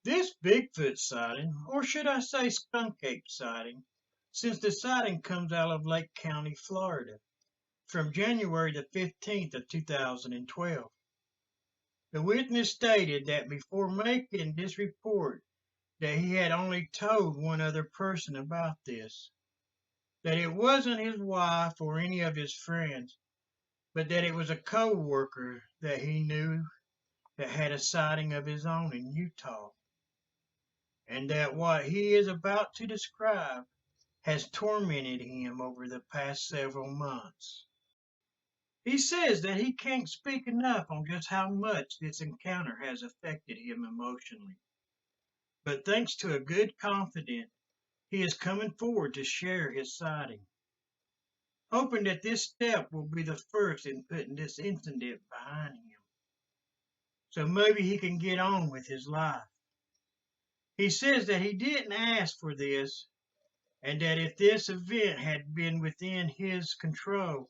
This Bigfoot sighting, or should I say Skunk Ape sighting, since the sighting comes out of Lake County, Florida, from January the 15th of 2012. The witness stated that before making this report that he had only told one other person about this, that it wasn't his wife or any of his friends, but that it was a co-worker that he knew that had a sighting of his own in Utah, and that what he is about to describe has tormented him over the past several months. He says that he can't speak enough on just how much this encounter has affected him emotionally, but thanks to a good confidant, he is coming forward to share his sighting, hoping that this step will be the first in putting this incident behind him, so maybe he can get on with his life. He says that he didn't ask for this, and that if this event had been within his control,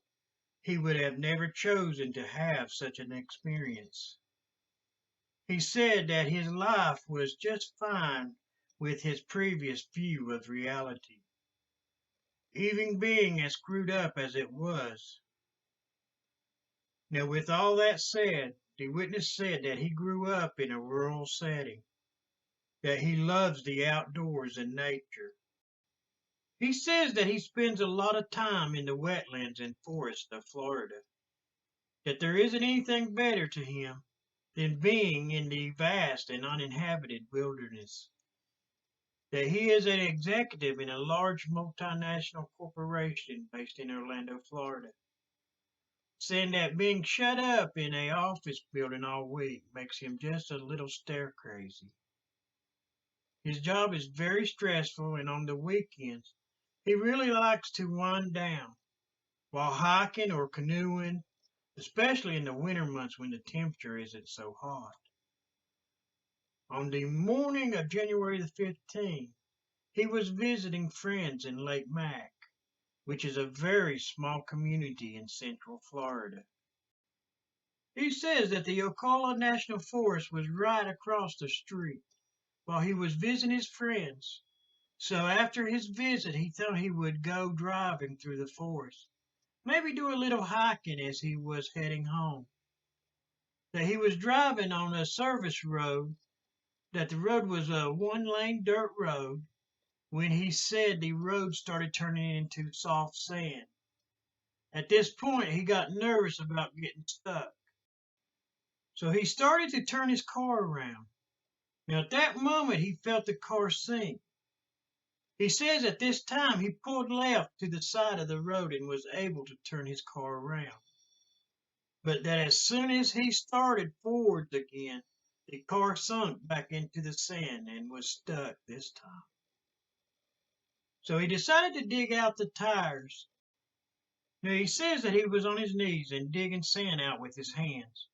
he would have never chosen to have such an experience. He said that his life was just fine with his previous view of reality, even being as screwed up as it was. Now, with all that said, the witness said that he grew up in a rural setting, that he loves the outdoors and nature. He says that he spends a lot of time in the wetlands and forests of Florida, that there isn't anything better to him than being in the vast and uninhabited wilderness, that he is an executive in a large multinational corporation based in Orlando, Florida, saying that being shut up in an office building all week makes him just a little stir crazy. His job is very stressful, and on the weekends, he really likes to wind down while hiking or canoeing, especially in the winter months when the temperature isn't so hot. On the morning of January the 15th, he was visiting friends in Lake Mack, which is a very small community in central Florida. He says that the Ocala National Forest was right across the street while he was visiting his friends. So after his visit, he thought he would go driving through the forest, maybe do a little hiking as he was heading home. That he was driving on a service road, that the road was a one-lane dirt road, when he said the road started turning into soft sand. At this point, he got nervous about getting stuck. So he started to turn his car around. Now, at that moment, he felt the car sink. He says at this time he pulled left to the side of the road and was able to turn his car around. But that as soon as he started forwards again, the car sunk back into the sand and was stuck this time. So he decided to dig out the tires. Now he says that he was on his knees and digging sand out with his hands,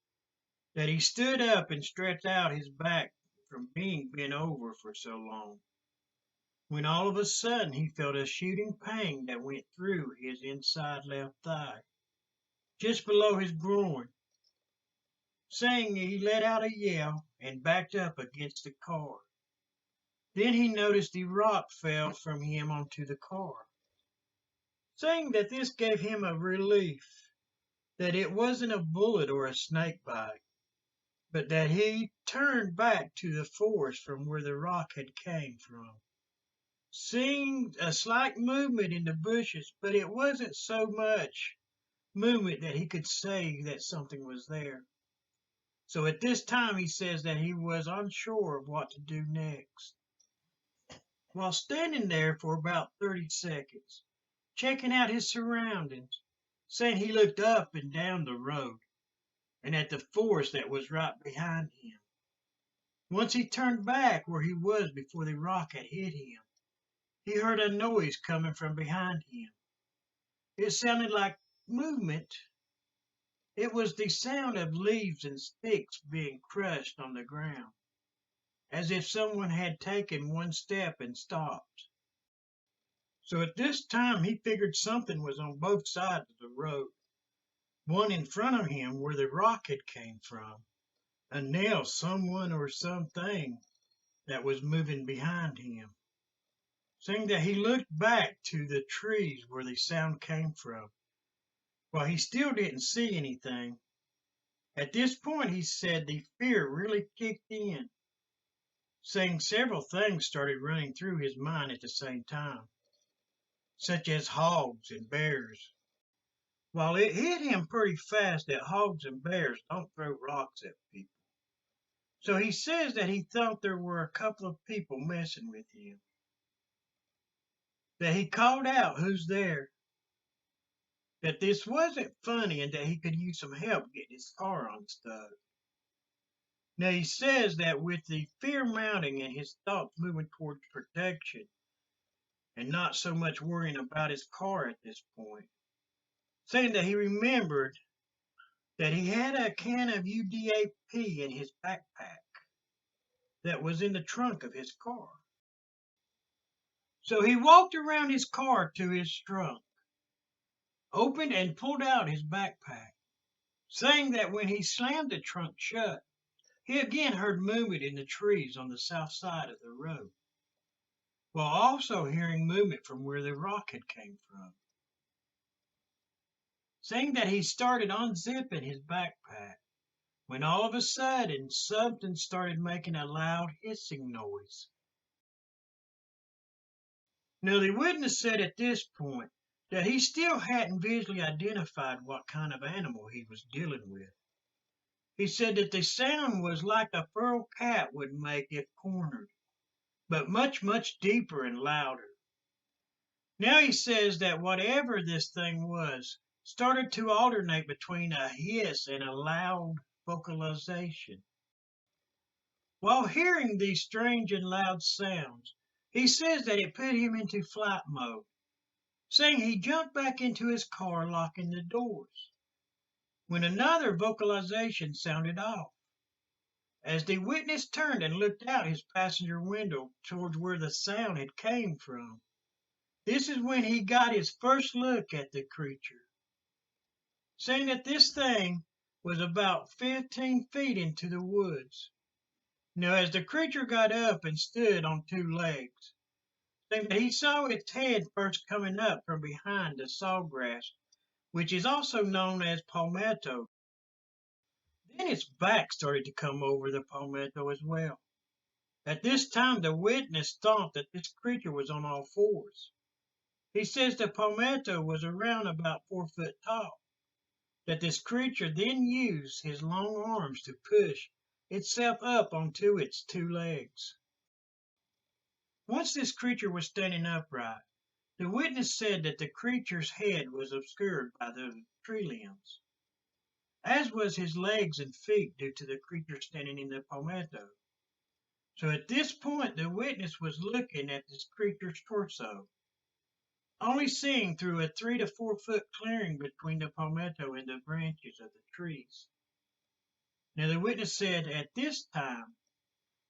that he stood up and stretched out his back from being bent over for so long, when all of a sudden he felt a shooting pain that went through his inside left thigh, just below his groin. Saying he let out a yell and backed up against the car. Then he noticed the rock fell from him onto the car, saying that this gave him a relief, that it wasn't a bullet or a snake bite, but that he turned back to the forest from where the rock had came from, seeing a slight movement in the bushes, but it wasn't so much movement that he could say that something was there. So at this time, he says that he was unsure of what to do next. While standing there for about 30 seconds, checking out his surroundings, saying he looked up and down the road and at the forest that was right behind him. Once he turned back where he was before the rock had hit him, he heard a noise coming from behind him. It sounded like movement. It was the sound of leaves and sticks being crushed on the ground, as if someone had taken one step and stopped. So at this time he figured something was on both sides of the road. One in front of him where the rock had came from, a nail someone or something that was moving behind him, saying that he looked back to the trees where the sound came from. While he still didn't see anything, at this point he said the fear really kicked in, saying several things started running through his mind at the same time, such as hogs and bears. While it hit him pretty fast that hogs and bears don't throw rocks at people. So he says that he thought there were a couple of people messing with him. That he called out who's there, that this wasn't funny and that he could use some help getting his car unstuck. Now he says that with the fear mounting and his thoughts moving towards protection and not so much worrying about his car at this point, saying that he remembered that he had a can of UDAP in his backpack that was in the trunk of his car. So he walked around his car to his trunk, opened and pulled out his backpack, saying that when he slammed the trunk shut, he again heard movement in the trees on the south side of the road, while also hearing movement from where the rock had came from. Saying that he started unzipping his backpack, when all of a sudden something started making a loud hissing noise. Now the witness said at this point that he still hadn't visually identified what kind of animal he was dealing with. He said that the sound was like a feral cat would make if cornered, but much, much deeper and louder. Now he says that whatever this thing was started to alternate between a hiss and a loud vocalization. While hearing these strange and loud sounds, he says that it put him into flight mode, saying he jumped back into his car, locking the doors, when another vocalization sounded off. As the witness turned and looked out his passenger window towards where the sound had came from, this is when he got his first look at the creature, saying that this thing was about 15 feet into the woods. Now, as the creature got up and stood on two legs, saying that he saw its head first coming up from behind the sawgrass, which is also known as palmetto. Then its back started to come over the palmetto as well. At this time, the witness thought that this creature was on all fours. He says the palmetto was around about 4 foot tall, that this creature then used his long arms to push itself up onto its two legs. Once this creature was standing upright, the witness said that the creature's head was obscured by the tree limbs, as was his legs and feet due to the creature standing in the palmetto. So at this point, the witness was looking at this creature's torso, only seeing through a 3 to 4 foot clearing between the palmetto and the branches of the trees. Now the witness said at this time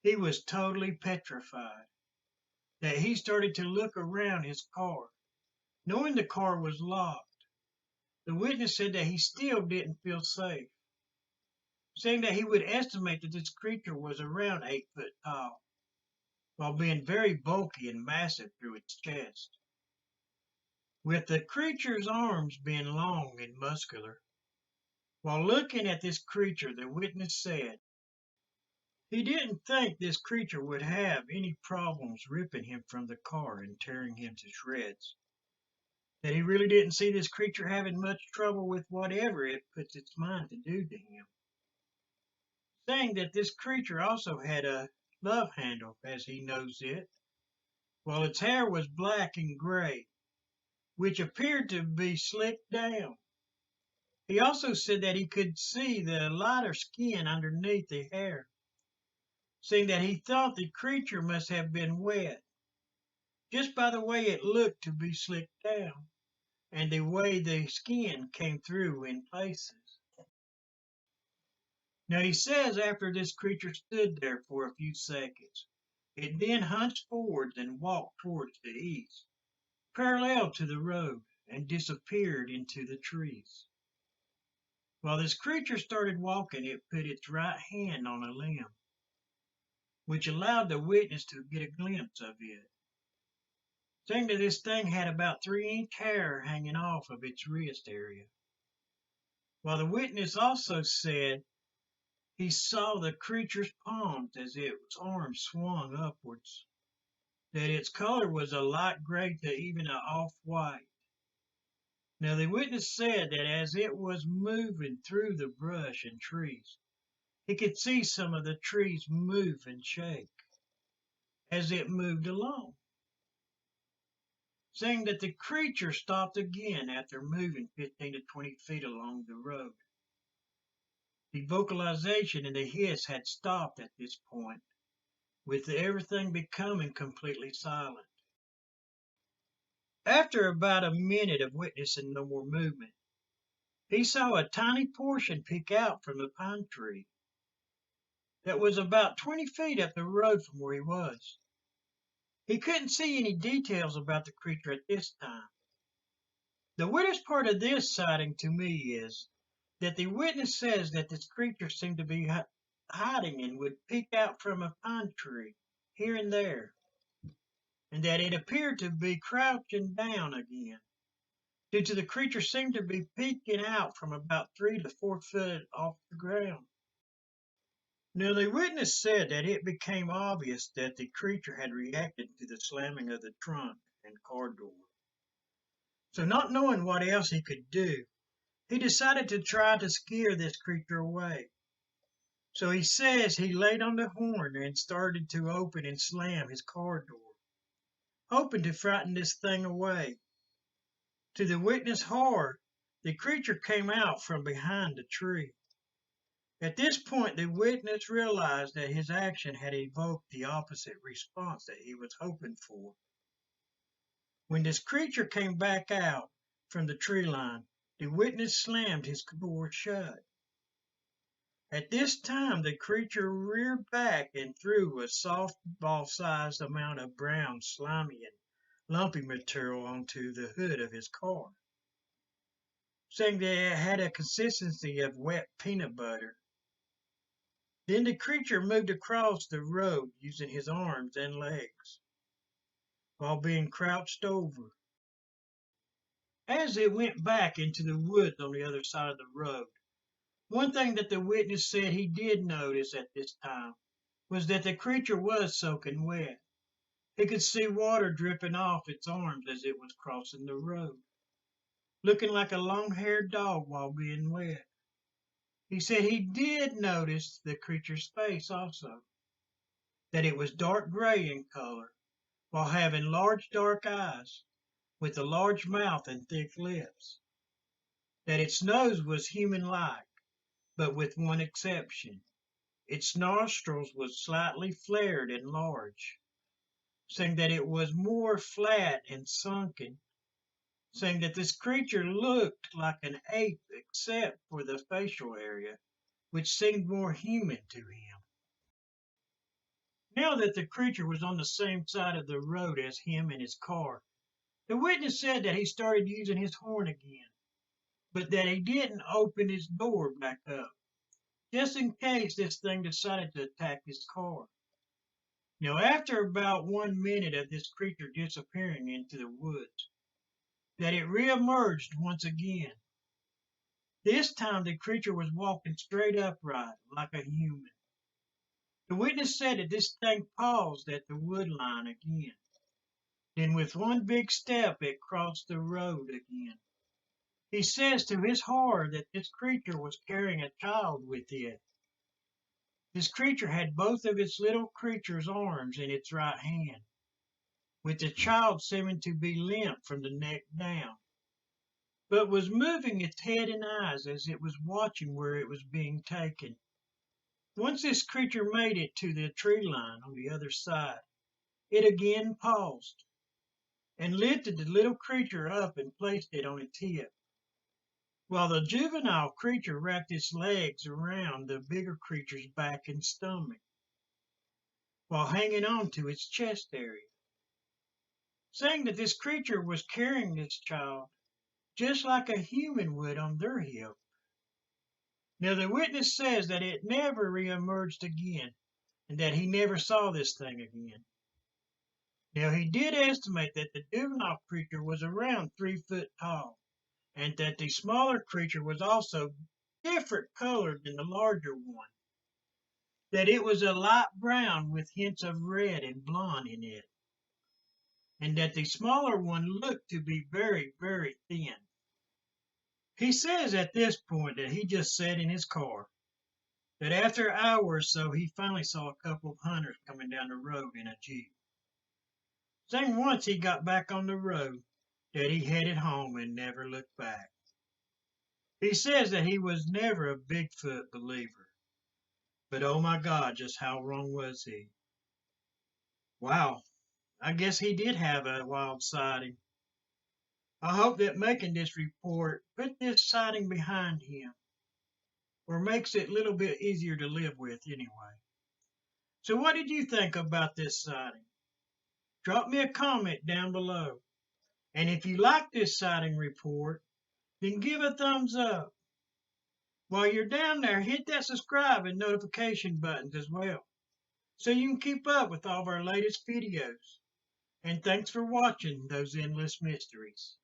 he was totally petrified, that he started to look around his car, knowing the car was locked. The witness said that he still didn't feel safe, saying that he would estimate that this creature was around 8 foot tall, while being very bulky and massive through its chest, with the creature's arms being long and muscular. While looking at this creature, the witness said he didn't think this creature would have any problems ripping him from the car and tearing him to shreds. That he really didn't see this creature having much trouble with whatever it puts its mind to do to him. Saying that this creature also had a love handle, as he knows it, while its hair was black and gray, which appeared to be slicked down. He also said that he could see the lighter skin underneath the hair, saying that he thought the creature must have been wet, just by the way it looked to be slicked down, and the way the skin came through in places. Now he says after this creature stood there for a few seconds, it then hunched forwards and walked towards the east, parallel to the road, and disappeared into the trees. While this creature started walking, it put its right hand on a limb. which allowed the witness to get a glimpse of it, saying that this thing had about 3-inch hair hanging off of its wrist area. While the witness also said he saw the creature's palms as its arms swung upwards, that its color was a light gray to even an off-white. Now the witness said that as it was moving through the brush and trees, he could see some of the trees move and shake as it moved along, saying that the creature stopped again after moving 15 to 20 feet along the road. The vocalization and the hiss had stopped at this point, with everything becoming completely silent. After about a minute of witnessing no more movement, he saw a tiny portion peek out from the pine tree that was about 20 feet up the road from where he was. He couldn't see any details about the creature at this time. The weirdest part of this sighting to me is that the witness says that this creature seemed to be hiding and would peek out from a pine tree here and there, and that it appeared to be crouching down again, due to the creature seemed to be peeking out from about 3 to 4 feet off the ground. Now, the witness said that it became obvious that the creature had reacted to the slamming of the trunk and car door. So, not knowing what else he could do, he decided to try to scare this creature away. So he says he laid on the horn and started to open and slam his car door, hoping to frighten this thing away. To the witness' horror, the creature came out from behind the tree. At this point, the witness realized that his action had evoked the opposite response that he was hoping for. When this creature came back out from the tree line, the witness slammed his door shut. At this time, the creature reared back and threw a softball-sized amount of brown, slimy, and lumpy material onto the hood of his car, saying that it had a consistency of wet peanut butter. Then the creature moved across the road using his arms and legs, while being crouched over. As it went back into the woods on the other side of the road, one thing that the witness said he did notice at this time was that the creature was soaking wet. He could see water dripping off its arms as it was crossing the road, looking like a long-haired dog while being wet. He said he did notice the creature's face also, that it was dark gray in color, while having large dark eyes, with a large mouth and thick lips, that its nose was human-like, but with one exception. Its nostrils was slightly flared and large, saying that it was more flat and sunken, saying that this creature looked like an ape except for the facial area, which seemed more human to him. Now that the creature was on the same side of the road as him and his car, the witness said that he started using his horn again, but that he didn't open his door back up, just in case this thing decided to attack his car. Now, after about 1 minute of this creature disappearing into the woods, that it reemerged once again. This time the creature was walking straight upright, like a human. The witness said that this thing paused at the wood line again. Then with one big step it crossed the road again. He says to his horror that this creature was carrying a child with it. This creature had both of its little creature's arms in its right hand, with the child seeming to be limp from the neck down, but was moving its head and eyes as it was watching where it was being taken. Once this creature made it to the tree line on the other side, it again paused and lifted the little creature up and placed it on its hip, while the juvenile creature wrapped its legs around the bigger creature's back and stomach, while hanging on to its chest area, saying that this creature was carrying this child just like a human would on their hip. Now the witness says that it never reemerged again, and that he never saw this thing again. Now, he did estimate that the juvenile creature was around 3 foot tall, and that the smaller creature was also different colored than the larger one, that it was a light brown with hints of red and blonde in it, and that the smaller one looked to be very, very thin. He says at this point that he just sat in his car, that after an hour or so he finally saw a couple of hunters coming down the road in a Jeep. Saying once he got back on the road, that he headed home and never looked back. He says that he was never a Bigfoot believer, but oh my God, just how wrong was he? Wow, I guess he did have a wild sighting. I hope that making this report put this sighting behind him, or makes it a little bit easier to live with anyway. So what did you think about this sighting? Drop me a comment down below. And if you like this sighting report, then give a thumbs up. While you're down there, hit that subscribe and notification buttons as well, so you can keep up with all of our latest videos. And thanks for watching those endless mysteries.